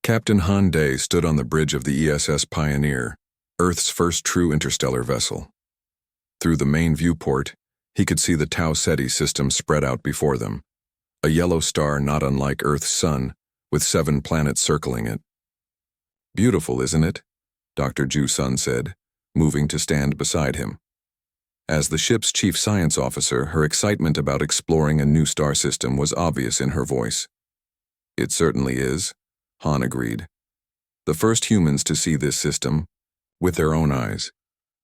Captain Han Day stood on the bridge of the ESS Pioneer, Earth's first true interstellar vessel. Through the main viewport, he could see the Tau Ceti system spread out before them, a yellow star not unlike Earth's sun, with 7 planets circling it. "Beautiful, isn't it?" Dr. Ju Sun said, moving to stand beside him. As the ship's chief science officer, her excitement about exploring a new star system was obvious in her voice. "It certainly is," Han agreed. "The first humans to see this system, with their own eyes.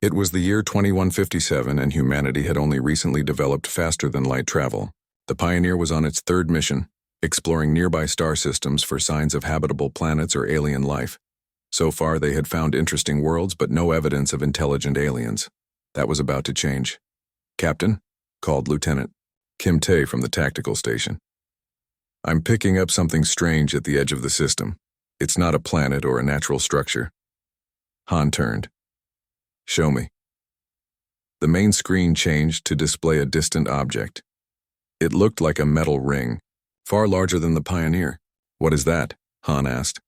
It was the year 2157 and humanity had only recently developed faster-than-light travel. The Pioneer was on its 3rd mission, exploring nearby star systems for signs of habitable planets or alien life. So far, they had found interesting worlds, but no evidence of intelligent aliens. That was about to change. "Captain," called Lieutenant Kim Tae from the tactical station. "I'm picking up something strange at the edge of the system. It's not a planet or a natural structure." Han turned. "Show me." The main screen changed to display a distant object. It looked like a metal ring, far larger than the Pioneer. "What is that?" Han asked.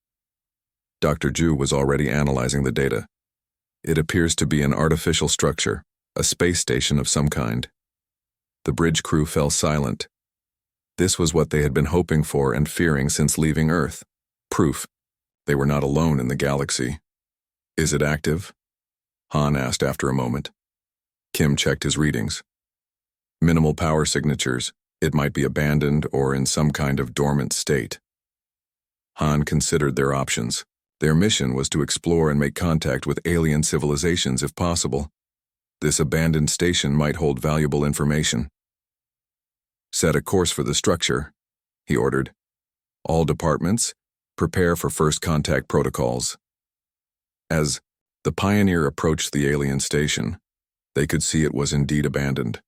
Dr. Ju was already analyzing the data. "It appears to be an artificial structure, a space station of some kind." The bridge crew fell silent. This was what they had been hoping for and fearing since leaving Earth. Proof. They were not alone in the galaxy. "Is it active?" Han asked after a moment. Kim checked his readings. "Minimal power signatures. It might be abandoned or in some kind of dormant state." Han considered their options. Their mission was to explore and make contact with alien civilizations if possible. This abandoned station might hold valuable information. "Set a course for the structure," he ordered. "All departments, prepare for first contact protocols." As the Pioneer approached the alien station, they could see it was indeed abandoned.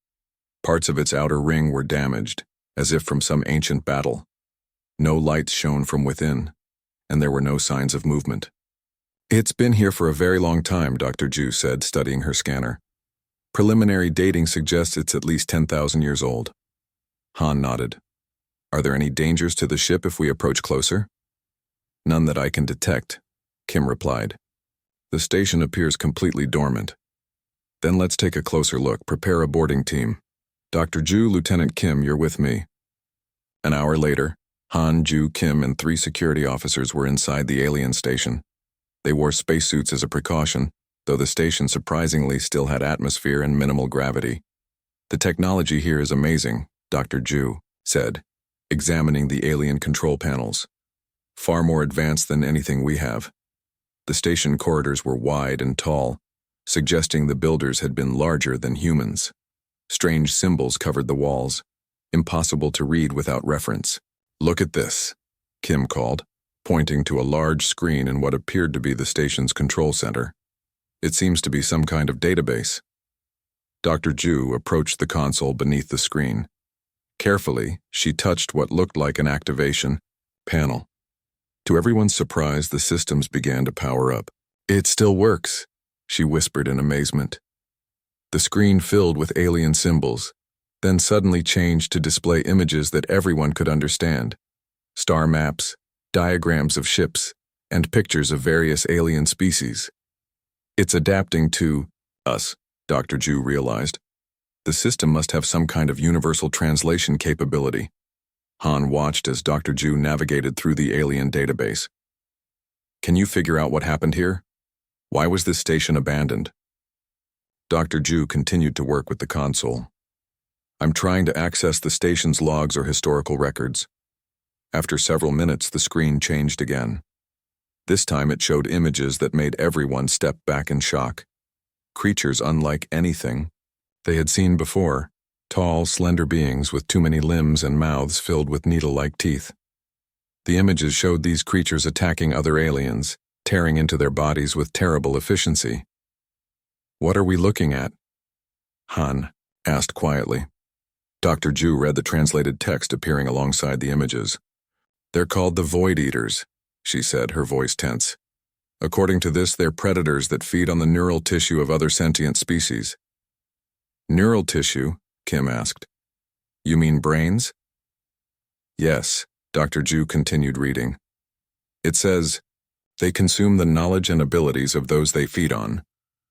Parts of its outer ring were damaged, as if from some ancient battle. No lights shone from within, and there were no signs of movement. "It's been here for a very long time," Dr. Ju said, studying her scanner. "Preliminary dating suggests it's at least 10,000 years old." Han nodded. "Are there any dangers to the ship if we approach closer?" "None that I can detect," Kim replied. "The station appears completely dormant." "Then let's take a closer look. Prepare a boarding team. Dr. Ju, Lieutenant Kim, you're with me." An hour later, Han, Ju, Kim, and 3 security officers were inside the alien station. They wore spacesuits as a precaution, though the station surprisingly still had atmosphere and minimal gravity. "The technology here is amazing," Dr. Ju said, examining the alien control panels. "Far more advanced than anything we have." The station corridors were wide and tall, suggesting the builders had been larger than humans. Strange symbols covered the walls, impossible to read without reference. "Look at this," Kim called, pointing to a large screen in what appeared to be the station's control center. "It seems to be some kind of database." Dr. Ju approached the console beneath the screen. Carefully, she touched what looked like an activation panel. To everyone's surprise, the systems began to power up. "It still works," she whispered in amazement. The screen filled with alien symbols, then suddenly changed to display images that everyone could understand. Star maps, diagrams of ships, and pictures of various alien species. "It's adapting to us," Dr. Ju realized. "The system must have some kind of universal translation capability." Han watched as Dr. Ju navigated through the alien database. "Can you figure out what happened here? Why was this station abandoned?" Dr. Ju continued to work with the console. "I'm trying to access the station's logs or historical records." After several minutes, the screen changed again. This time it showed images that made everyone step back in shock. Creatures unlike anything they had seen before. Tall, slender beings with too many limbs and mouths filled with needle-like teeth. The images showed these creatures attacking other aliens, tearing into their bodies with terrible efficiency. "What are we looking at?" Han asked quietly. Dr. Ju read the translated text appearing alongside the images. "They're called the Void Eaters," she said, her voice tense. "According to this, they're predators that feed on the neural tissue of other sentient species." "Neural tissue?" Kim asked. "You mean brains?" "Yes," Dr. Ju continued reading. It says, they consume the knowledge and abilities of those they feed on,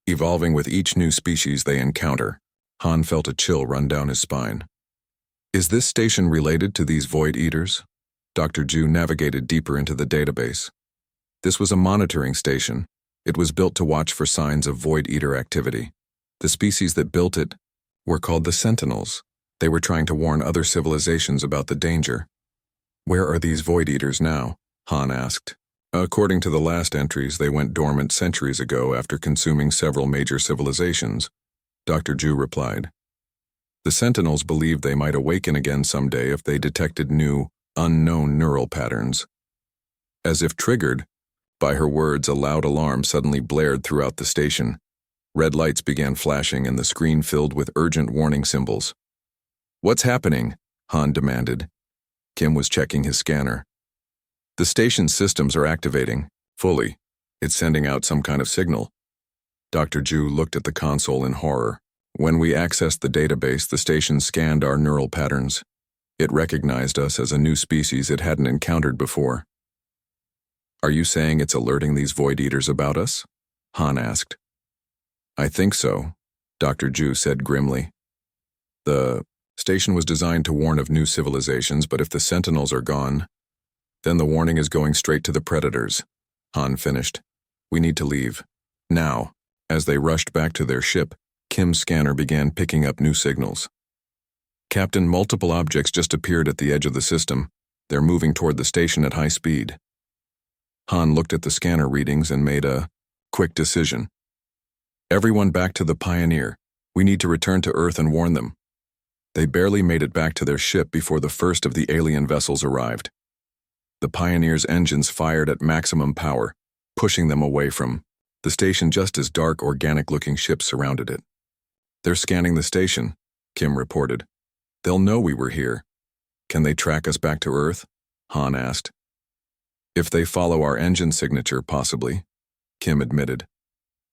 evolving with each new species they encounter. Han felt a chill run down his spine. Is this station related to these Void Eaters? Dr. Ju navigated deeper into the database. This was a monitoring station. It was built to watch for signs of Void Eater activity. The species that built it were called the Sentinels. They were trying to warn other civilizations about the danger. Where are these Void Eaters now? Han asked. According to the last entries, they went dormant centuries ago after consuming several major civilizations, Dr. Ju replied. The Sentinels believed they might awaken again someday if they detected new, unknown neural patterns. As if triggered by her words, a loud alarm suddenly blared throughout the station. Red lights began flashing and the screen filled with urgent warning symbols. What's happening? Han demanded. Kim was checking his scanner. The station's systems are activating, fully. It's sending out some kind of signal. Dr. Ju looked at the console in horror. When we accessed the database, the station scanned our neural patterns. It recognized us as a new species it hadn't encountered before. Are you saying it's alerting these Void Eaters about us? Han asked. I think so, Dr. Ju said grimly. The station was designed to warn of new civilizations, but if the Sentinels are gone, then the warning is going straight to the Predators. Han finished. We need to leave. Now. As they rushed back to their ship, Kim's scanner began picking up new signals. Captain, multiple objects just appeared at the edge of the system. They're moving toward the station at high speed. Han looked at the scanner readings and made a quick decision. Everyone back to the Pioneer. We need to return to Earth and warn them. They barely made it back to their ship before the first of the alien vessels arrived. The Pioneer's engines fired at maximum power, pushing them away from the station just as dark, organic-looking ships surrounded it. They're scanning the station, Kim reported. They'll know we were here. Can they track us back to Earth? Han asked. If they follow our engine signature, possibly, Kim admitted.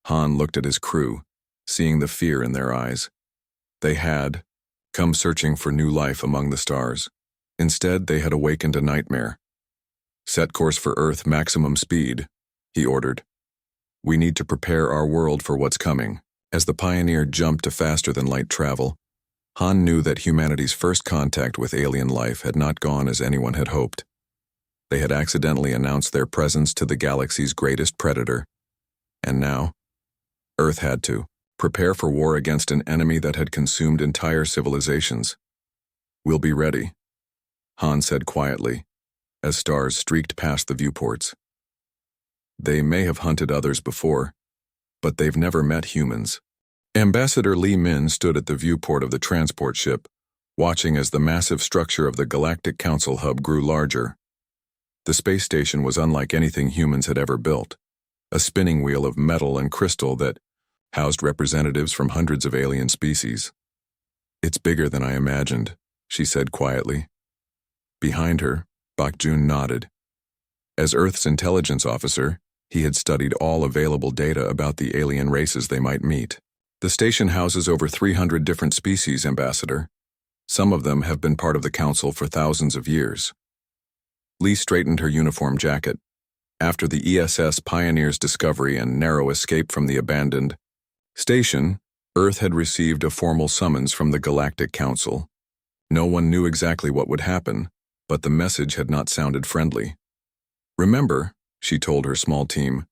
Han looked at his crew, seeing the fear in their eyes. They had come searching for new life among the stars. Instead, they had awakened a nightmare. Set course for Earth, maximum speed, he ordered. We need to prepare our world for what's coming. As the Pioneer jumped to faster-than-light travel, Han knew that humanity's first contact with alien life had not gone as anyone had hoped. They had accidentally announced their presence to the galaxy's greatest predator. And now, Earth had to prepare for war against an enemy that had consumed entire civilizations. We'll be ready, Han said quietly, as stars streaked past the viewports. They may have hunted others before, but they've never met humans. Ambassador Li Min stood at the viewport of the transport ship, watching as the massive structure of the Galactic Council hub grew larger. The space station was unlike anything humans had ever built, a spinning wheel of metal and crystal that housed representatives from hundreds of alien species. It's bigger than I imagined, she said quietly. Behind her, Bak Jun nodded. As Earth's intelligence officer, he had studied all available data about the alien races they might meet. The station houses over 300 different species, Ambassador. Some of them have been part of the Council for thousands of years. Lee straightened her uniform jacket. After the ESS Pioneer's discovery and narrow escape from the abandoned station, Earth had received a formal summons from the Galactic Council. No one knew exactly what would happen, but the message had not sounded friendly. Remember, she told her small team,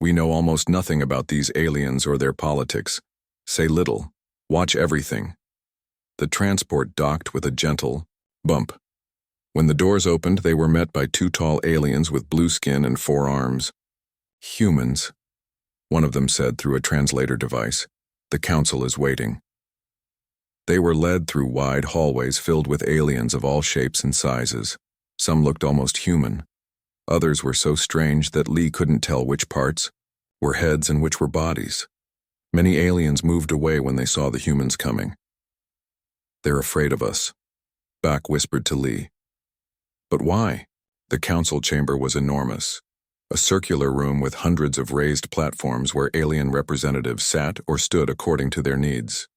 we know almost nothing about these aliens or their politics. Say little. Watch everything. The transport docked with a gentle bump. When the doors opened, they were met by two tall aliens with blue skin and 4 arms. Humans, one of them said through a translator device. The council is waiting. They were led through wide hallways filled with aliens of all shapes and sizes. Some looked almost human. Others were so strange that Lee couldn't tell which parts were heads and which were bodies. Many aliens moved away when they saw the humans coming. They're afraid of us, Bak whispered to Lee. But why? The council chamber was enormous. A circular room with hundreds of raised platforms where alien representatives sat or stood according to their needs.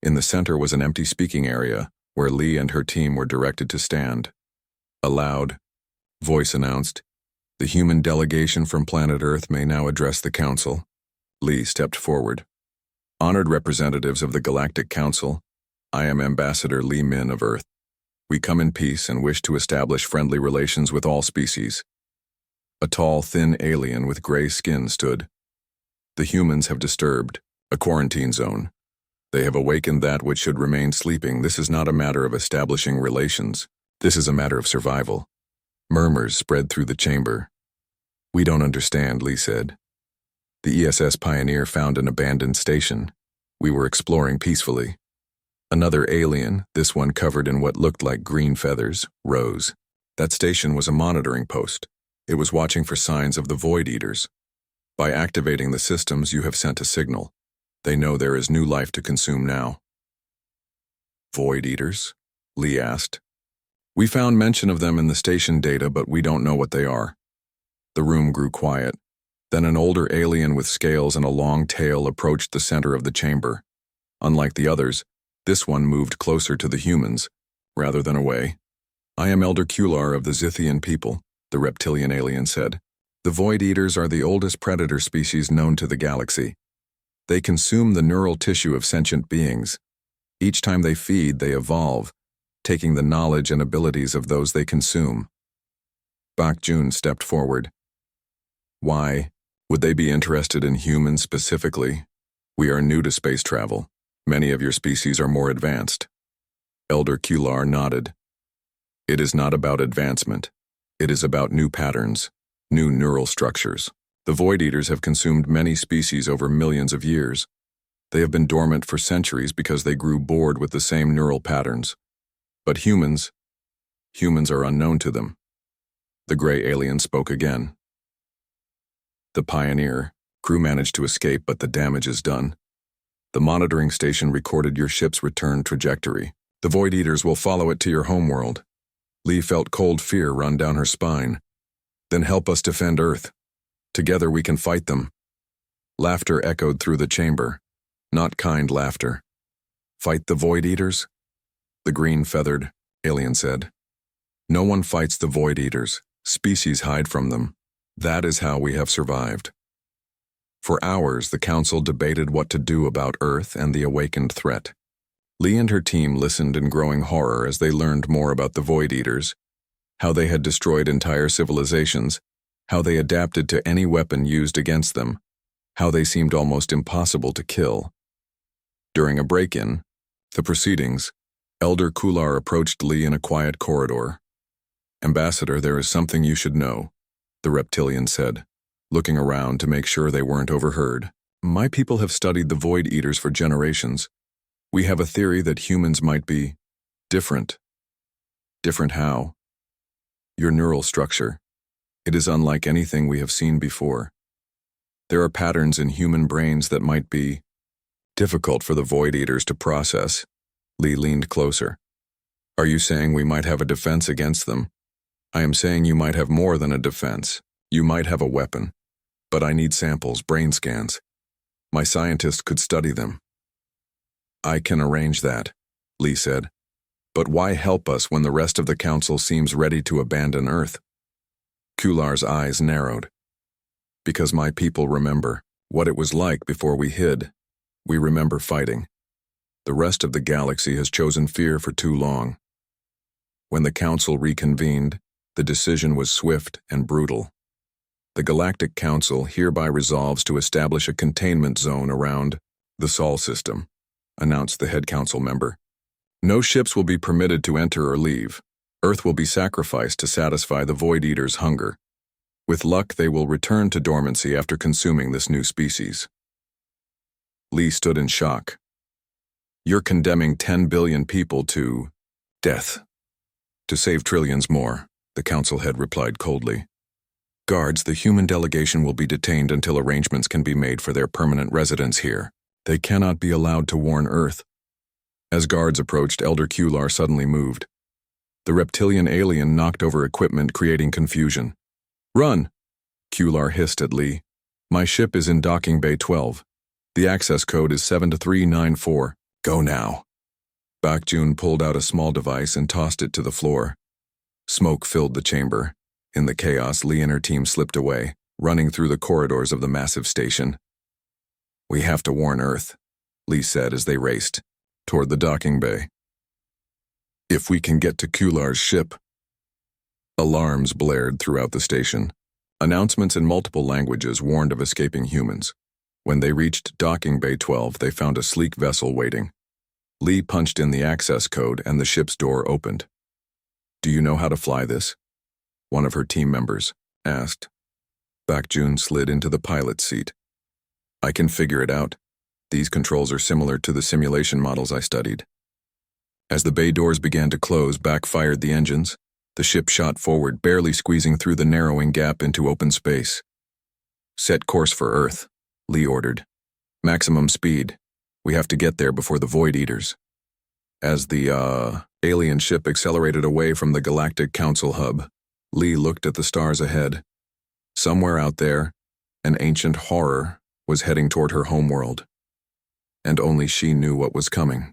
In the center was an empty speaking area where Lee and her team were directed to stand. A loud voice announced, The human delegation from planet Earth may now address the Council. Lee stepped forward. Honored representatives of the Galactic Council, I am Ambassador Lee Min of Earth. We come in peace and wish to establish friendly relations with all species. A tall, thin alien with gray skin stood. The humans have disturbed a quarantine zone. They have awakened that which should remain sleeping. This is not a matter of establishing relations. This is a matter of survival. Murmurs spread through the chamber. We don't understand, Lee said. The ESS Pioneer found an abandoned station. We were exploring peacefully. Another alien, this one covered in what looked like green feathers, rose. That station was a monitoring post. It was watching for signs of the Void Eaters. By activating the systems, you have sent a signal. They know there is new life to consume now. Void Eaters? Lee asked. We found mention of them in the station data, but we don't know what they are. The room grew quiet. Then an older alien with scales and a long tail approached the center of the chamber. Unlike the others, this one moved closer to the humans, rather than away. I am Elder Kular of the Zithian people, the reptilian alien said. The Void Eaters are the oldest predator species known to the galaxy. They consume the neural tissue of sentient beings. Each time they feed, they evolve, taking the knowledge and abilities of those they consume. Bak Jun stepped forward. Why would they be interested in humans specifically? We are new to space travel. Many of your species are more advanced. Elder Kular nodded. It is not about advancement. It is about new patterns, new neural structures. The Void Eaters have consumed many species over millions of years. They have been dormant for centuries because they grew bored with the same neural patterns. But humans are unknown to them. The gray alien spoke again. The Pioneer, crew managed to escape, but the damage is done. The monitoring station recorded your ship's return trajectory. The Void Eaters will follow it to your homeworld. Lee felt cold fear run down her spine. Then help us defend Earth. Together we can fight them. Laughter echoed through the chamber. Not kind laughter. Fight the Void Eaters? The green-feathered alien said. No one fights the Void Eaters. Species hide from them. That is how we have survived. For hours, the Council debated what to do about Earth and the awakened threat. Lee and her team listened in growing horror as they learned more about the Void Eaters, how they had destroyed entire civilizations, how they adapted to any weapon used against them, how they seemed almost impossible to kill. During a break-in, the proceedings, Elder Kular approached Lee in a quiet corridor. Ambassador, there is something you should know, the reptilian said, looking around to make sure they weren't overheard. My people have studied the Void Eaters for generations. We have a theory that humans might be different. Different how? Your neural structure. It is unlike anything we have seen before. There are patterns in human brains that might be difficult for the Void Eaters to process. Lee leaned closer. Are you saying we might have a defense against them? I am saying you might have more than a defense. You might have a weapon. But I need samples, brain scans. My scientists could study them. I can arrange that, Lee said. But why help us when the rest of the Council seems ready to abandon Earth? Kular's eyes narrowed. Because my people remember what it was like before we hid. We remember fighting. The rest of the galaxy has chosen fear for too long. When the Council reconvened, the decision was swift and brutal. The Galactic Council hereby resolves to establish a containment zone around the Sol system, announced the head council member. No ships will be permitted to enter or leave. Earth will be sacrificed to satisfy the Void Eaters' hunger. With luck, they will return to dormancy after consuming this new species. Lee stood in shock. You're condemning 10 billion people to death. To save trillions more, the council head replied coldly. Guards, the human delegation will be detained until arrangements can be made for their permanent residence here. They cannot be allowed to warn Earth. As guards approached, Elder Kular suddenly moved. The reptilian alien knocked over equipment, creating confusion. Run! Kular hissed at Lee. My ship is in docking bay 12. The access code is 72394. Go now. Bak Jun pulled out a small device and tossed it to the floor. Smoke filled the chamber. In the chaos, Lee and her team slipped away, running through the corridors of the massive station. "We have to warn Earth," Lee said as they raced toward the docking bay. "If we can get to Kular's ship." Alarms blared throughout the station. Announcements in multiple languages warned of escaping humans. When they reached Docking Bay 12, they found a sleek vessel waiting. Lee punched in the access code and the ship's door opened. "Do you know how to fly this?" one of her team members asked. Bakjun slid into the pilot's seat. "I can figure it out. These controls are similar to the simulation models I studied." As the bay doors began to close, backfired the engines. The ship shot forward, barely squeezing through the narrowing gap into open space. "Set course for Earth," Lee ordered. "Maximum speed. We have to get there before the Void Eaters." As the, alien ship accelerated away from the Galactic Council hub, Lee looked at the stars ahead. Somewhere out there, an ancient horror was heading toward her homeworld. And only she knew what was coming.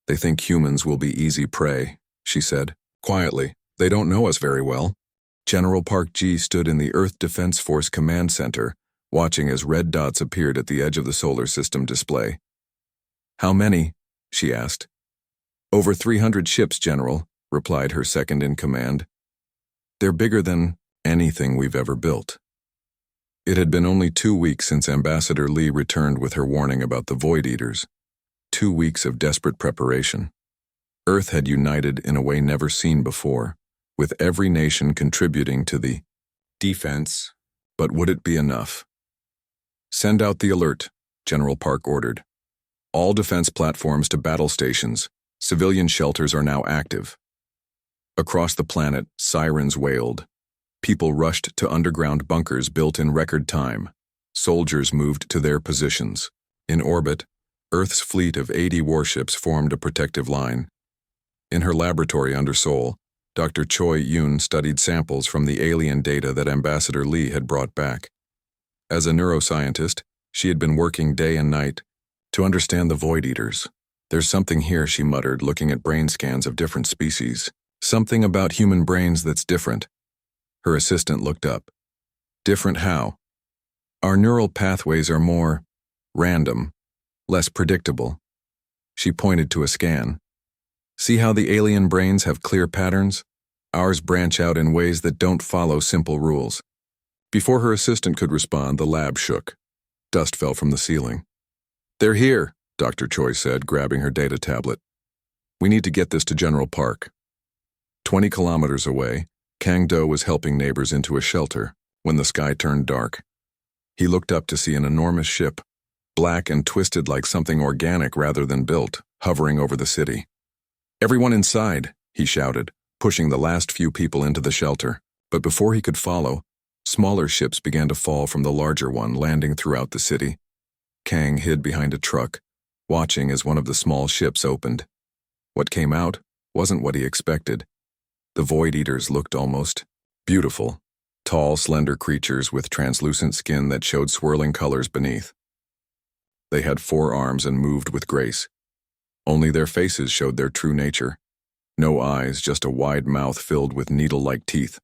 "They think humans will be easy prey," she said. "Quietly, they don't know us very well." General Park G stood in the Earth Defense Force Command Center, watching as red dots appeared at the edge of the solar system display. "How many?" she asked. "Over 300 ships, General," replied her second-in-command. "They're bigger than anything we've ever built." It had been only 2 weeks since Ambassador Lee returned with her warning about the Void Eaters. 2 weeks of desperate preparation. Earth had united in a way never seen before, with every nation contributing to the defense. But would it be enough? "Send out the alert," General Park ordered. "All defense platforms to battle stations. Civilian shelters are now active." Across the planet, sirens wailed. People rushed to underground bunkers built in record time. Soldiers moved to their positions. In orbit, Earth's fleet of 80 warships formed a protective line. In her laboratory under Seoul, Dr. Choi Yoon studied samples from the alien data that Ambassador Lee had brought back. As a neuroscientist, she had been working day and night to understand the Void Eaters. "There's something here," she muttered, looking at brain scans of different species. "Something about human brains that's different." Her assistant looked up. "Different how?" "Our neural pathways are more random, less predictable." She pointed to a scan. "See how the alien brains have clear patterns? Ours branch out in ways that don't follow simple rules." Before her assistant could respond, the lab shook. Dust fell from the ceiling. "They're here," Dr. Choi said, grabbing her data tablet. "We need to get this to General Park." 20 kilometers away, Kang Do was helping neighbors into a shelter when the sky turned dark. He looked up to see an enormous ship, black and twisted like something organic rather than built, hovering over the city. "Everyone inside," he shouted, pushing the last few people into the shelter. But before he could follow, smaller ships began to fall from the larger one, landing throughout the city. Kang hid behind a truck, watching as one of the small ships opened. What came out wasn't what he expected. The Void Eaters looked almost beautiful, tall, slender creatures with translucent skin that showed swirling colors beneath. They had 4 arms and moved with grace. Only their faces showed their true nature. No eyes, just a wide mouth filled with needle-like teeth.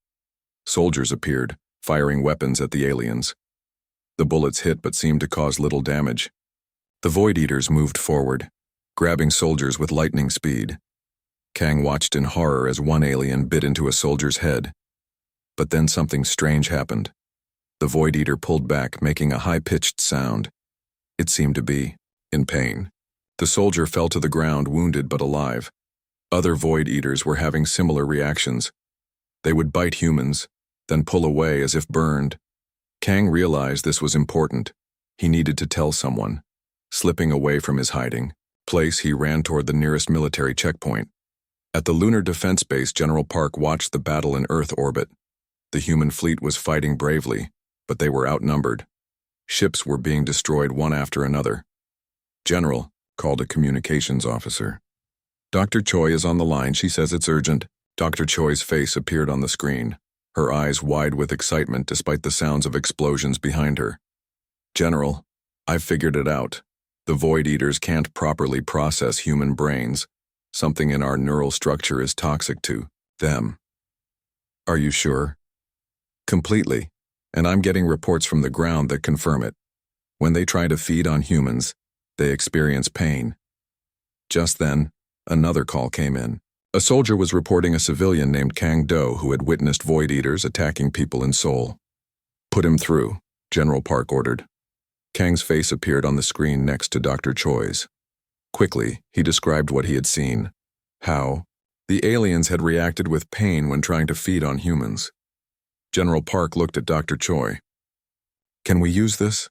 Soldiers appeared, firing weapons at the aliens. The bullets hit but seemed to cause little damage. The Void Eaters moved forward, grabbing soldiers with lightning speed. Kang watched in horror as one alien bit into a soldier's head. But then something strange happened. The Void Eater pulled back, making a high-pitched sound. It seemed to be in pain. The soldier fell to the ground, wounded but alive. Other Void Eaters were having similar reactions. They would bite humans, then pull away as if burned. Kang realized this was important. He needed to tell someone. Slipping away from his hiding place, he ran toward the nearest military checkpoint. At the Lunar Defense Base, General Park watched the battle in Earth orbit. The human fleet was fighting bravely, but they were outnumbered. Ships were being destroyed one after another. "General," called a communications officer. "Dr. Choi is on the line. She says it's urgent." Dr. Choi's face appeared on the screen, her eyes wide with excitement despite the sounds of explosions behind her. "General, I've figured it out. The Void Eaters can't properly process human brains. Something in our neural structure is toxic to them." "Are you sure?" Completely. And I'm getting reports from the ground that confirm it. When they try to feed on humans, they experience pain. Just then, another call came in. A soldier was reporting a civilian named Kang Do who had witnessed Void Eaters attacking people in Seoul. Put him through, General Park ordered. Kang's face appeared on the screen next to Dr. Choi's. Quickly, he described what he had seen. How the aliens had reacted with pain when trying to feed on humans. General Park looked at Dr. Choi. Can we use this?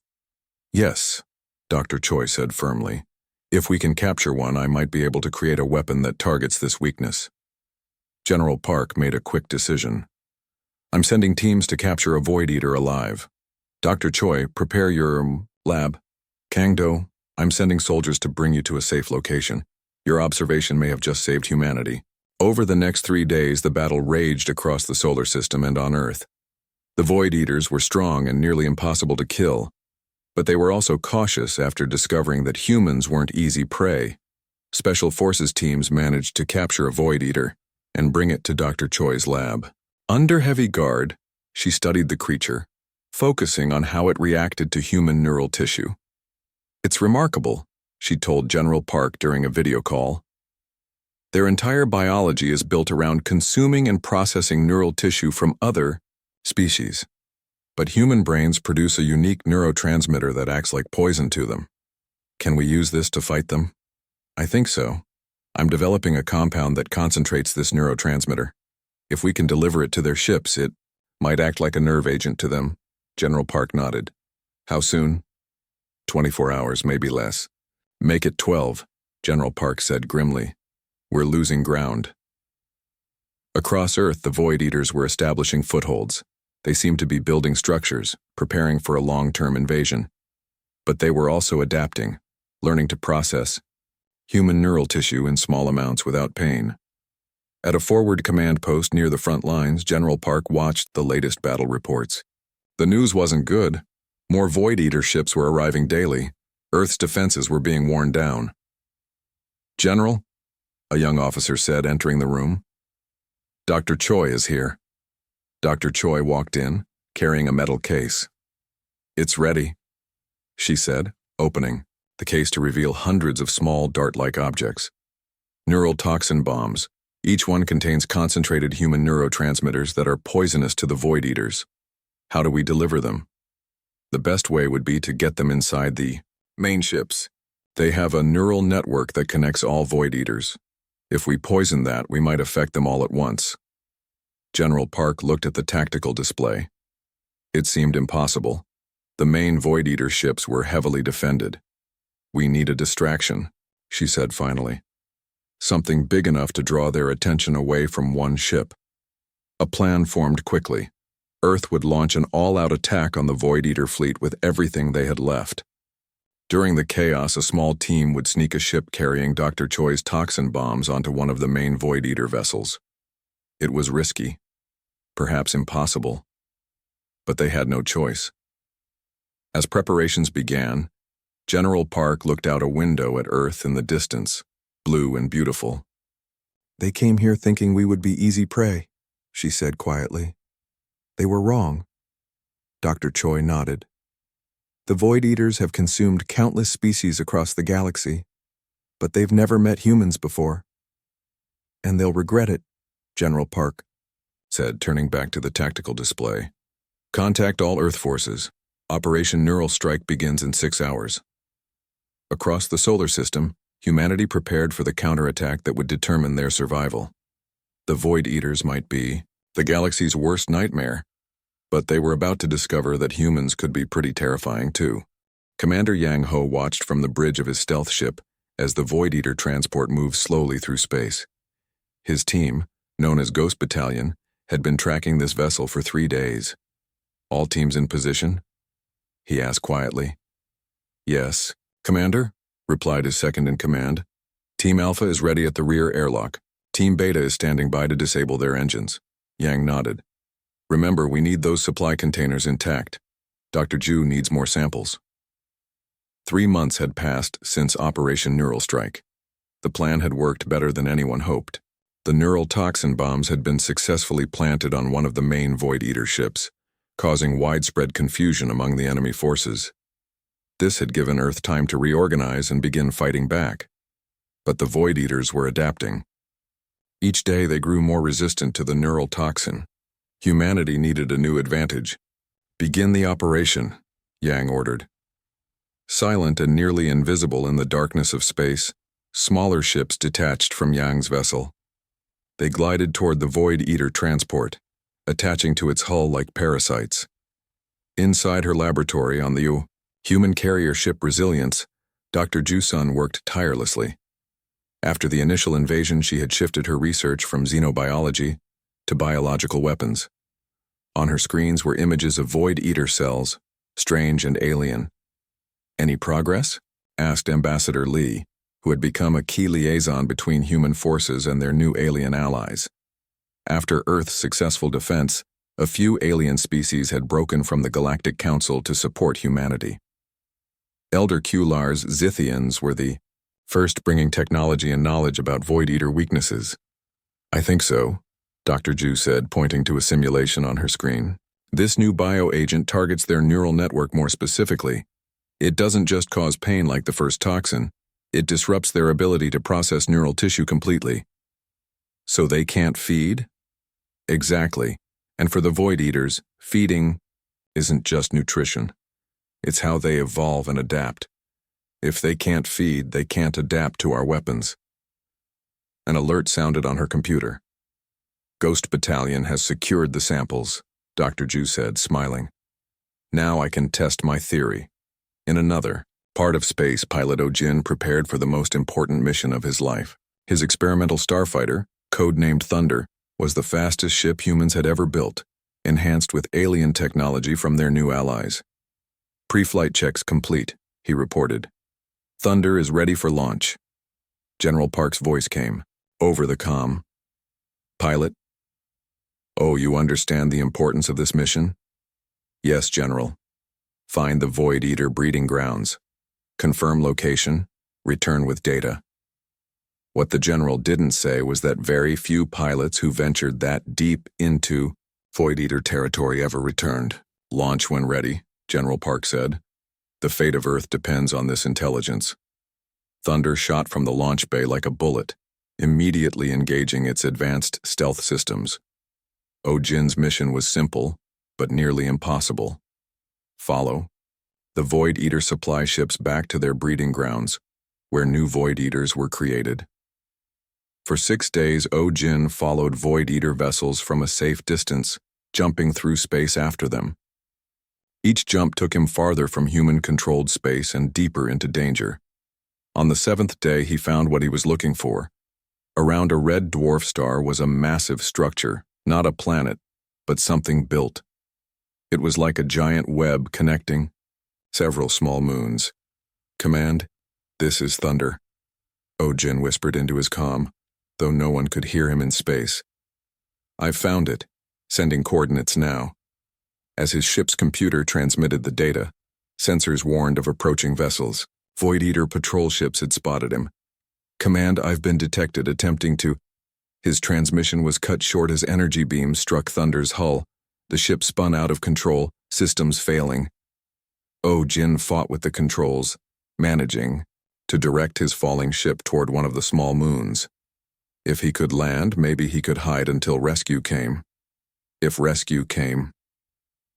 Yes, Dr. Choi said firmly. If we can capture one, I might be able to create a weapon that targets this weakness. General Park made a quick decision. I'm sending teams to capture a Void Eater alive. Dr. Choi, prepare your lab. Kang Do, I'm sending soldiers to bring you to a safe location. Your observation may have just saved humanity. Over the next 3 days, the battle raged across the solar system and on Earth. The Void Eaters were strong and nearly impossible to kill, but they were also cautious after discovering that humans weren't easy prey. Special Forces teams managed to capture a Void Eater and bring it to Dr. Choi's lab. Under heavy guard, she studied the creature, focusing on how it reacted to human neural tissue. It's remarkable, she told General Park during a video call. Their entire biology is built around consuming and processing neural tissue from other species. But human brains produce a unique neurotransmitter that acts like poison to them. Can we use this to fight them? I think so. I'm developing a compound that concentrates this neurotransmitter. If we can deliver it to their ships, it might act like a nerve agent to them. General Park nodded. How soon? 24 hours, maybe less. Make it 12, General Park said grimly. We're losing ground. Across Earth, the Void Eaters were establishing footholds. They seemed to be building structures, preparing for a long-term invasion. But they were also adapting, learning to process human neural tissue in small amounts without pain. At a forward command post near the front lines, General Park watched the latest battle reports. The news wasn't good. More Void Eater ships were arriving daily. Earth's defenses were being worn down. General, a young officer said, entering the room. Dr. Choi is here. Dr. Choi walked in, carrying a metal case. It's ready, she said, opening the case to reveal hundreds of small dart-like objects. Neural toxin bombs. Each one contains concentrated human neurotransmitters that are poisonous to the Void Eaters. How do we deliver them? The best way would be to get them inside the main ships. They have a neural network that connects all Void Eaters. If we poison that, we might affect them all at once. General Park looked at the tactical display. It seemed impossible. The main Void Eater ships were heavily defended. We need a distraction, she said finally. Something big enough to draw their attention away from one ship. A plan formed quickly. Earth would launch an all-out attack on the Void Eater fleet with everything they had left. During the chaos, a small team would sneak a ship carrying Dr. Choi's toxin bombs onto one of the main Void Eater vessels. It was risky, perhaps impossible, but they had no choice. As preparations began, General Park looked out a window at Earth in the distance, blue and beautiful. They came here thinking we would be easy prey, she said quietly. They were wrong. Dr. Choi nodded. The Void Eaters have consumed countless species across the galaxy, but they've never met humans before. And they'll regret it, General Park said, turning back to the tactical display. Contact all Earth forces. Operation Neural Strike begins in 6 hours. Across the solar system, humanity prepared for the counterattack that would determine their survival. The Void Eaters might be the galaxy's worst nightmare, but they were about to discover that humans could be pretty terrifying too. Commander Yang Ho watched from the bridge of his stealth ship as the Void Eater transport moved slowly through space. His team, known as Ghost Battalion, had been tracking this vessel for 3 days. All teams in position? He asked quietly. Yes, Commander, replied his second-in-command. Team Alpha is ready at the rear airlock. Team Beta is standing by to disable their engines. Yang nodded. Remember, we need those supply containers intact. Dr. Ju needs more samples. 3 months had passed since Operation Neural Strike. The plan had worked better than anyone hoped. The neural toxin bombs had been successfully planted on one of the main Void Eater ships, causing widespread confusion among the enemy forces. This had given Earth time to reorganize and begin fighting back. But the Void Eaters were adapting. Each day they grew more resistant to the neural toxin. Humanity needed a new advantage. "Begin the operation," Yang ordered. Silent and nearly invisible in the darkness of space, smaller ships detached from Yang's vessel. They glided toward the Void Eater transport, attaching to its hull like parasites. Inside her laboratory on the human carrier ship Resilience, Dr. Jusun worked tirelessly. After the initial invasion, she had shifted her research from xenobiology to biological weapons. On her screens were images of Void Eater cells, strange and alien. "Any progress?" asked Ambassador Li, who had become a key liaison between human forces and their new alien allies. After Earth's successful defense, a few alien species had broken from the Galactic Council to support humanity. Elder Kular's Zithians were the first bringing technology and knowledge about Void Eater weaknesses. "I think so," Dr. Ju said, pointing to a simulation on her screen. "This new bioagent targets their neural network more specifically. It doesn't just cause pain like the first toxin, it disrupts their ability to process neural tissue completely." "So they can't feed?" "Exactly. And for the Void Eaters, feeding isn't just nutrition. It's how they evolve and adapt. If they can't feed, they can't adapt to our weapons." An alert sounded on her computer. "Ghost Battalion has secured the samples," Dr. Ju said, smiling. "Now I can test my theory." In another part of space, pilot Ojin prepared for the most important mission of his life. His experimental starfighter, codenamed Thunder, was the fastest ship humans had ever built, enhanced with alien technology from their new allies. "Pre-flight checks complete," he reported. "Thunder is ready for launch." General Park's voice came, over the comm. "Pilot? Oh, you understand the importance of this mission?" "Yes, General. Find the Void Eater breeding grounds. Confirm location. Return with data." What the general didn't say was that very few pilots who ventured that deep into Void Eater territory ever returned. "Launch when ready," General Park said. "The fate of Earth depends on this intelligence." Thunder shot from the launch bay like a bullet, immediately engaging its advanced stealth systems. Ojin's mission was simple, but nearly impossible. Follow the Void Eater supply ships back to their breeding grounds, where new Void Eaters were created. For 6 days, Ojin followed Void Eater vessels from a safe distance, jumping through space after them. Each jump took him farther from human-controlled space and deeper into danger. On the 7th day, he found what he was looking for. Around a red dwarf star was a massive structure, not a planet, but something built. It was like a giant web connecting several small moons. "Command, this is Thunder," Ojin whispered into his comm, though no one could hear him in space. "I've found it, sending coordinates now." As his ship's computer transmitted the data, sensors warned of approaching vessels. Void Eater patrol ships had spotted him. "Command, I've been detected attempting to—" His transmission was cut short as energy beams struck Thunder's hull. The ship spun out of control, systems failing. Ojin fought with the controls, managing to direct his falling ship toward one of the small moons. If he could land, maybe he could hide until rescue came. If rescue came.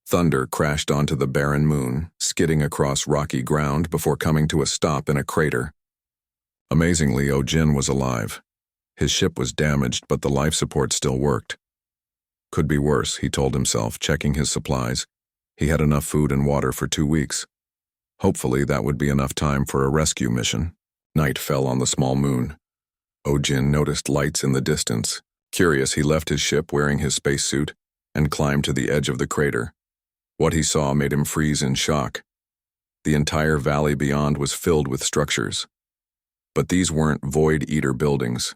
Thunder crashed onto the barren moon, skidding across rocky ground before coming to a stop in a crater. Amazingly, Ojin was alive. His ship was damaged, but the life support still worked. Could be worse, he told himself, checking his supplies. He had enough food and water for 2 weeks. Hopefully that would be enough time for a rescue mission. Night fell on the small moon. Ojin noticed lights in the distance. Curious, he left his ship wearing his spacesuit and climbed to the edge of the crater. What he saw made him freeze in shock. The entire valley beyond was filled with structures. But these weren't Void Eater buildings.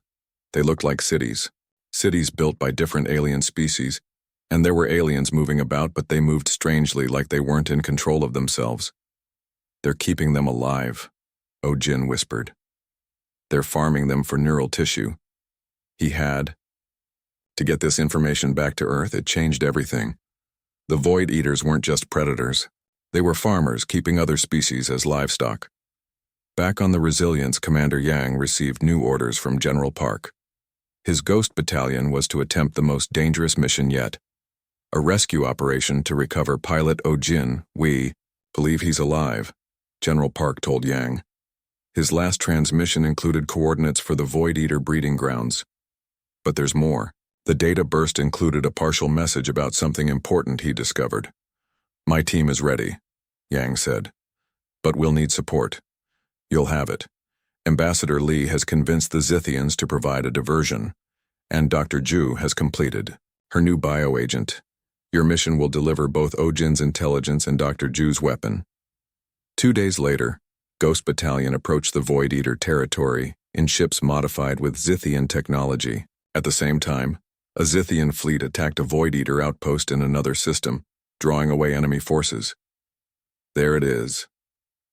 They looked like cities. Cities built by different alien species, and there were aliens moving about, but they moved strangely, like they weren't in control of themselves. "They're keeping them alive," Ojin whispered. "They're farming them for neural tissue." He had to get this information back to Earth. It changed everything. The Void Eaters weren't just predators. They were farmers keeping other species as livestock. Back on the Resilience, Commander Yang received new orders from General Park. His Ghost Battalion was to attempt the most dangerous mission yet, a rescue operation to recover pilot Oh-Jin. "We believe he's alive," General Park told Yang. His last transmission included coordinates for the Void Eater breeding grounds. But there's more. The data burst included a partial message about something important he discovered. "My team is ready," Yang said. "But we'll need support. You'll have it. Ambassador Lee has convinced the Zithians to provide a diversion, and Dr. Ju has completed her new bioagent. Your mission will deliver both Oh-Jin's intelligence and Dr. Ju's weapon." 2 days later, Ghost Battalion approached the Void Eater territory in ships modified with Zithian technology. At the same time, a Zithian fleet attacked a Void Eater outpost in another system, drawing away enemy forces. "There it is,"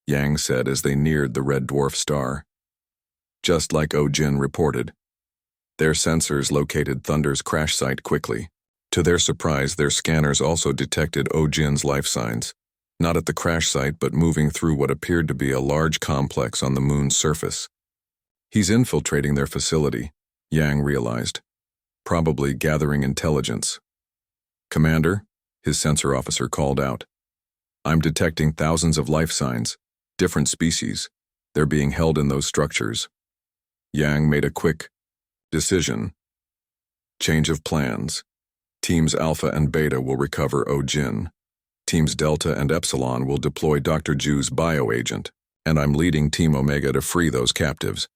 Yang said as they neared the red dwarf star. Just like Oh-Jin reported, their sensors located Thunder's crash site quickly. To their surprise, their scanners also detected Oh-Jin's life signs, not at the crash site but moving through what appeared to be a large complex on the moon's surface. "He's infiltrating their facility," Yang realized, "probably gathering intelligence." "Commander," his sensor officer called out, "I'm detecting thousands of life signs, different species. They're being held in those structures." Yang made a quick decision. Change of plans. Teams Alpha and Beta will recover Oh-Jin. Teams Delta and Epsilon will deploy Dr. Ju's bioagent, and I'm leading Team Omega to free those captives.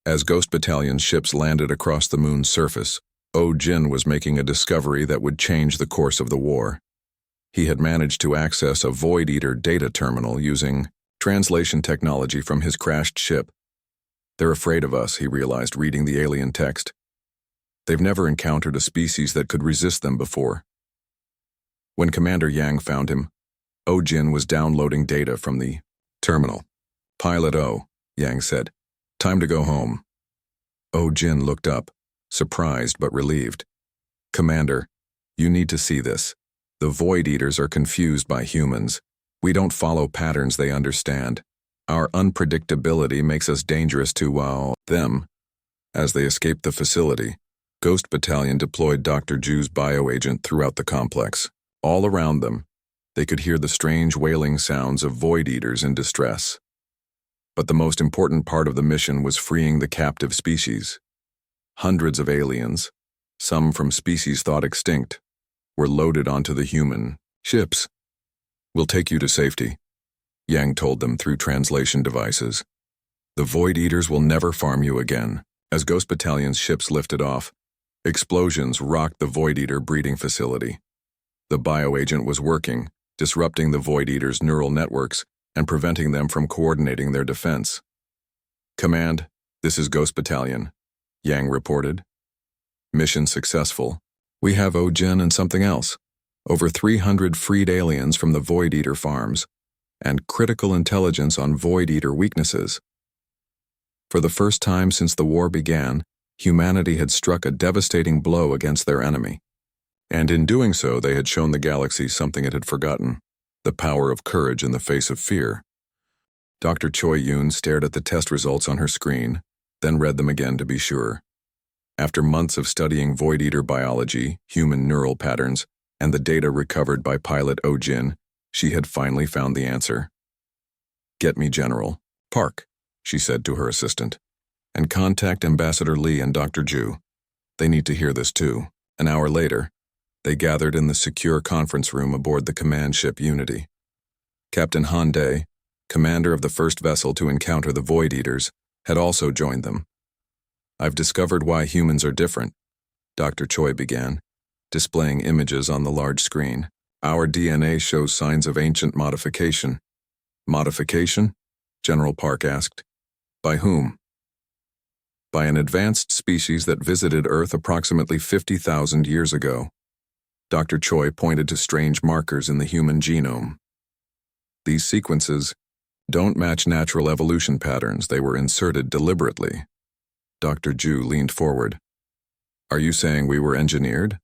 As Ghost Battalion's ships landed across the moon's surface, Oh-Jin was making a discovery that would change the course of the war. He had managed to access a Void Eater data terminal using translation technology from his crashed ship. "They're afraid of us," he realized, reading the alien text. "They've never encountered a species that could resist them before." When Commander Yang found him, Oh-Jin was downloading data from the terminal. "Pilot O," Yang said. "Time to go home." Oh-Jin looked up, surprised but relieved. "Commander, you need to see this. The Void Eaters are confused by humans. We don't follow patterns they understand. Our unpredictability makes us dangerous to, them." As they escaped the facility, Ghost Battalion deployed Dr. Ju's bioagent throughout the complex. All around them, they could hear the strange wailing sounds of Void Eaters in distress. But the most important part of the mission was freeing the captive species. Hundreds of aliens, some from species thought extinct, were loaded onto the human ships. "We'll take you to safety," Yang told them through translation devices. "The Void Eaters will never farm you again." As Ghost Battalion's ships lifted off, explosions rocked the Void Eater breeding facility. The bioagent was working, disrupting the Void Eaters' neural networks and preventing them from coordinating their defense. "Command, this is Ghost Battalion," Yang reported. "Mission successful. We have Oh-Jin and something else. Over 300 freed aliens from the Void Eater farms, and critical intelligence on Void Eater weaknesses." For the first time since the war began, humanity had struck a devastating blow against their enemy. And in doing so, they had shown the galaxy something it had forgotten: the power of courage in the face of fear. Dr. Choi Yoon stared at the test results on her screen, then read them again to be sure. After months of studying Void Eater biology, human neural patterns, and the data recovered by pilot Oh-Jin, she had finally found the answer. "Get me General Park," she said to her assistant, "and contact Ambassador Lee and Dr. Ju. They need to hear this too." An hour later, they gathered in the secure conference room aboard the command ship Unity. Captain Han Dae, commander of the first vessel to encounter the Void Eaters, had also joined them. "I've discovered why humans are different," Dr. Choi began, displaying images on the large screen. "Our DNA shows signs of ancient modification." "Modification?" General Park asked. "By whom?" "By an advanced species that visited Earth approximately 50,000 years ago." Dr. Choi pointed to strange markers in the human genome. "These sequences don't match natural evolution patterns. They were inserted deliberately." Dr. Ju leaned forward. "Are you saying we were engineered?"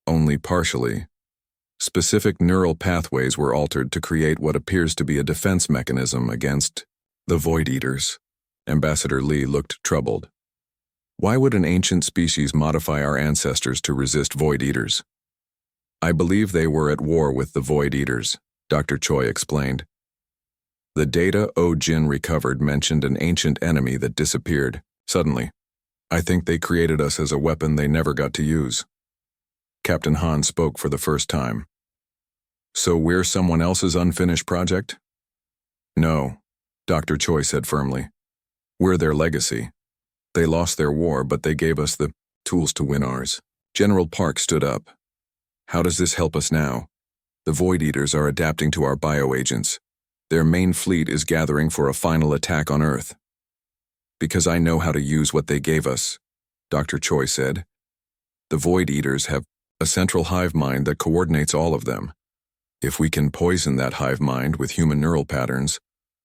"Only partially. Specific neural pathways were altered to create what appears to be a defense mechanism against the Void Eaters. Ambassador Lee looked troubled. Why would an ancient species modify our ancestors to resist Void Eaters? I believe they were at war with the Void Eaters, Dr. Choi explained. The data O-Jin recovered mentioned an ancient enemy that disappeared suddenly. I think they created us as a weapon they never got to use. Captain Han spoke for the first time. So we're someone else's unfinished project? No, Dr. Choi said firmly. We're their legacy. They lost their war, but they gave us the tools to win ours. General Park stood up. How does this help us now? The Void Eaters are adapting to our bioagents. Their main fleet is gathering for a final attack on Earth. Because I know how to use what they gave us, Dr. Choi said. The Void Eaters have a central hive mind that coordinates all of them. If we can poison that hive mind with human neural patterns,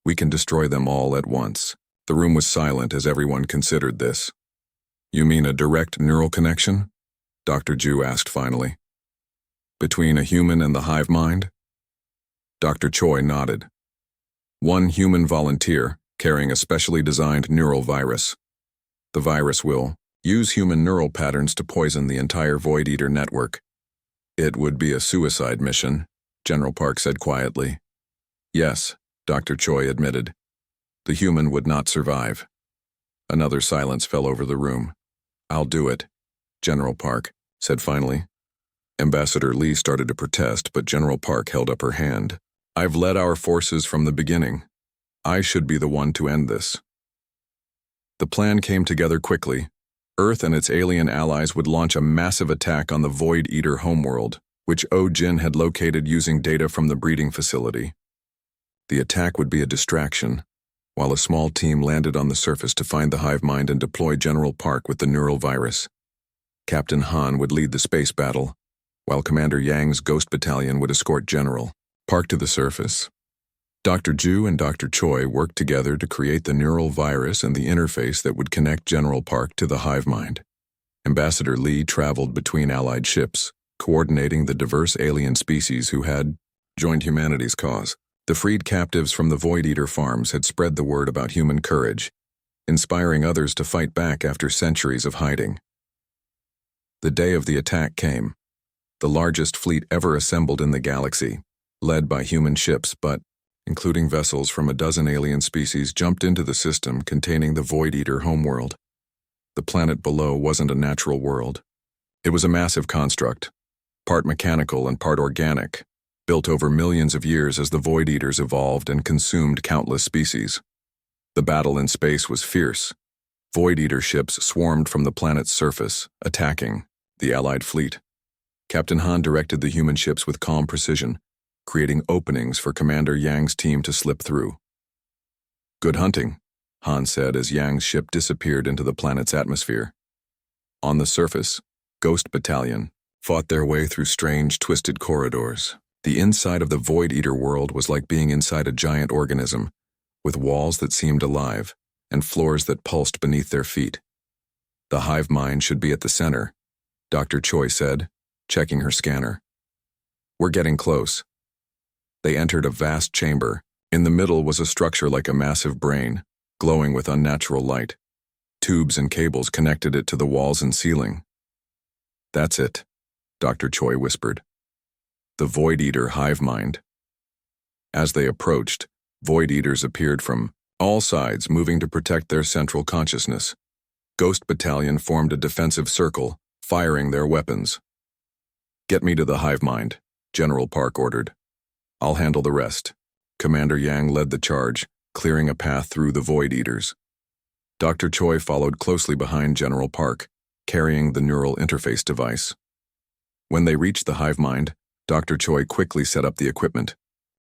we can destroy them all at once. The room was silent as everyone considered this. You mean a direct neural connection? Dr. Ju asked finally. Between a human and the hive mind? Dr. Choi nodded. One human volunteer carrying a specially designed neural virus. The virus will use human neural patterns to poison the entire Void Eater network. It would be a suicide mission, General Park said quietly. Yes, Dr. Choi admitted. The human would not survive. Another silence fell over the room. I'll do it, General Park said finally. Ambassador Lee started to protest, but General Park held up her hand. I've led our forces from the beginning. I should be the one to end this. The plan came together quickly. Earth and its alien allies would launch a massive attack on the Void Eater homeworld, which O-Jin had located using data from the breeding facility. The attack would be a distraction, while a small team landed on the surface to find the hive mind and deploy General Park with the neural virus. Captain Han would lead the space battle, while Commander Yang's Ghost Battalion would escort General Park to the surface. Dr. Ju and Dr. Choi worked together to create the neural virus and the interface that would connect General Park to the hive mind. Ambassador Lee traveled between allied ships, coordinating the diverse alien species who had joined humanity's cause. The freed captives from the Void Eater farms had spread the word about human courage, inspiring others to fight back after centuries of hiding. The day of the attack came. The largest fleet ever assembled in the galaxy, led by human ships, but including vessels from a dozen alien species, jumped into the system containing the Void Eater homeworld. The planet below wasn't a natural world. It was a massive construct, part mechanical and part organic, built over millions of years as the Void Eaters evolved and consumed countless species. The battle in space was fierce. Void Eater ships swarmed from the planet's surface, attacking the Allied fleet. Captain Han directed the human ships with calm precision, creating openings for Commander Yang's team to slip through. Good hunting, Han said as Yang's ship disappeared into the planet's atmosphere. On the surface, Ghost Battalion fought their way through strange, twisted corridors. The inside of the Void Eater world was like being inside a giant organism, with walls that seemed alive and floors that pulsed beneath their feet. The hive mind should be at the center, Dr. Choi said, checking her scanner. We're getting close. They entered a vast chamber. In the middle was a structure like a massive brain, glowing with unnatural light. Tubes and cables connected it to the walls and ceiling. That's it, Dr. Choi whispered. The Void Eater hive mind. As they approached, Void Eaters appeared from all sides, moving to protect their central consciousness. Ghost Battalion formed a defensive circle, firing their weapons. Get me to the hive mind, General Park ordered. I'll handle the rest. Commander Yang led the charge, clearing a path through the Void Eaters. Dr. Choi followed closely behind General Park, carrying the neural interface device. When they reached the hive mind, Dr. Choi quickly set up the equipment.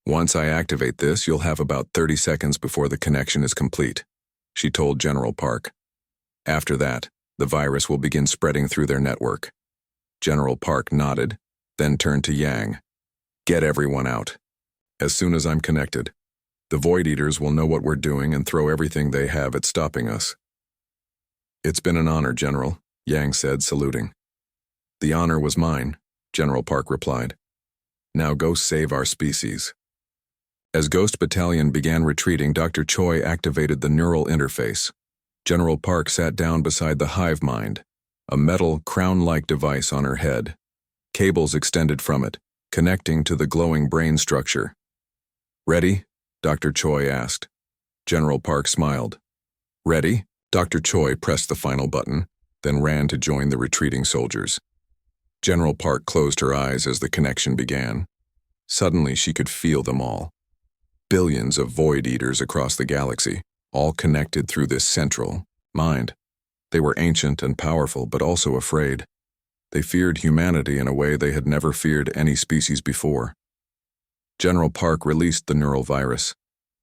Once I activate this, you'll have about 30 seconds before the connection is complete, she told General Park. After that, the virus will begin spreading through their network. General Park nodded, then turned to Yang. Get everyone out. As soon as I'm connected, the Void Eaters will know what we're doing and throw everything they have at stopping us. It's been an honor, General, Yang said, saluting. The honor was mine, General Park replied. Now go save our species. As Ghost Battalion began retreating, Dr. Choi activated the neural interface. General Park sat down beside the hive mind, a metal, crown-like device on her head. Cables extended from it, connecting to the glowing brain structure. "Ready?" Dr. Choi asked. General Park smiled. "Ready?" Dr. Choi pressed the final button, then ran to join the retreating soldiers. General Park closed her eyes as the connection began. Suddenly she could feel them all. Billions of Void Eaters across the galaxy, all connected through this central mind. They were ancient and powerful, but also afraid. They feared humanity in a way they had never feared any species before. General Park released the neural virus.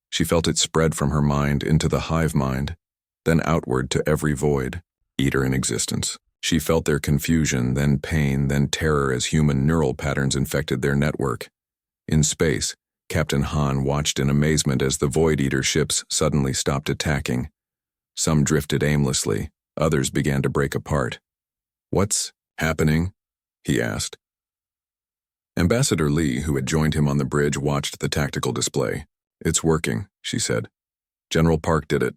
She felt it spread from her mind into the hive mind, then outward to every Void Eater in existence. She felt their confusion, then pain, then terror as human neural patterns infected their network. In space, Captain Han watched in amazement as the Void Eater ships suddenly stopped attacking. Some drifted aimlessly, others began to break apart. "What's happening?" he asked. Ambassador Lee, who had joined him on the bridge, watched the tactical display. "It's working," she said. "General Park did it."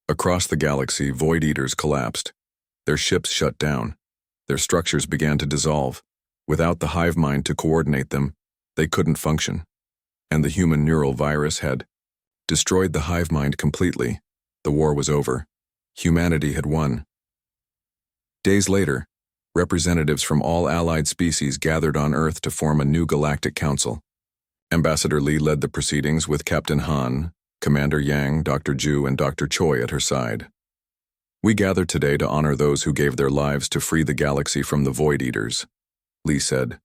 Across the galaxy, Void Eaters collapsed. Their ships shut down. Their structures began to dissolve. Without the hive mind to coordinate them, they couldn't function. And the human neural virus had destroyed the hive mind completely. The war was over. Humanity had won. Days later, representatives from all allied species gathered on Earth to form a new galactic council. Ambassador Lee led the proceedings with Captain Han, Commander Yang, Dr. Ju, and Dr. Choi at her side. "We gather today to honor those who gave their lives to free the galaxy from the Void Eaters," Lee said.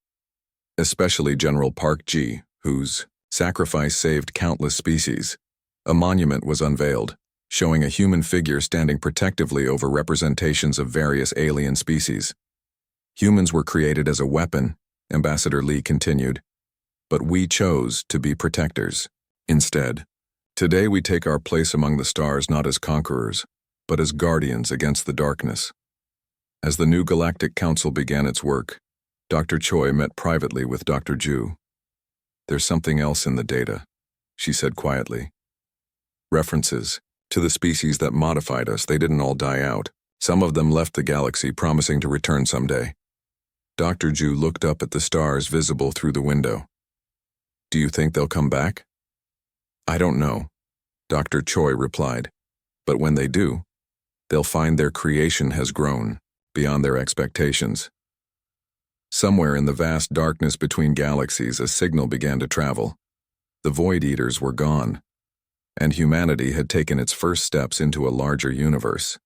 "Especially General Park Ji, whose sacrifice saved countless species." A monument was unveiled, showing a human figure standing protectively over representations of various alien species. "Humans were created as a weapon," Ambassador Lee continued, "but we chose to be protectors instead. Today we take our place among the stars not as conquerors, but as guardians against the darkness." As the new Galactic Council began its work, Dr. Choi met privately with Dr. Ju. "There's something else in the data," she said quietly. "References to the species that modified us. They didn't all die out. Some of them left the galaxy, promising to return someday." Dr. Ju looked up at the stars visible through the window. "Do you think they'll come back?" "I don't know," Dr. Choi replied. "But when they do, they'll find their creation has grown beyond their expectations." Somewhere in the vast darkness between galaxies, a signal began to travel. The Void Eaters were gone, and humanity had taken its first steps into a larger universe.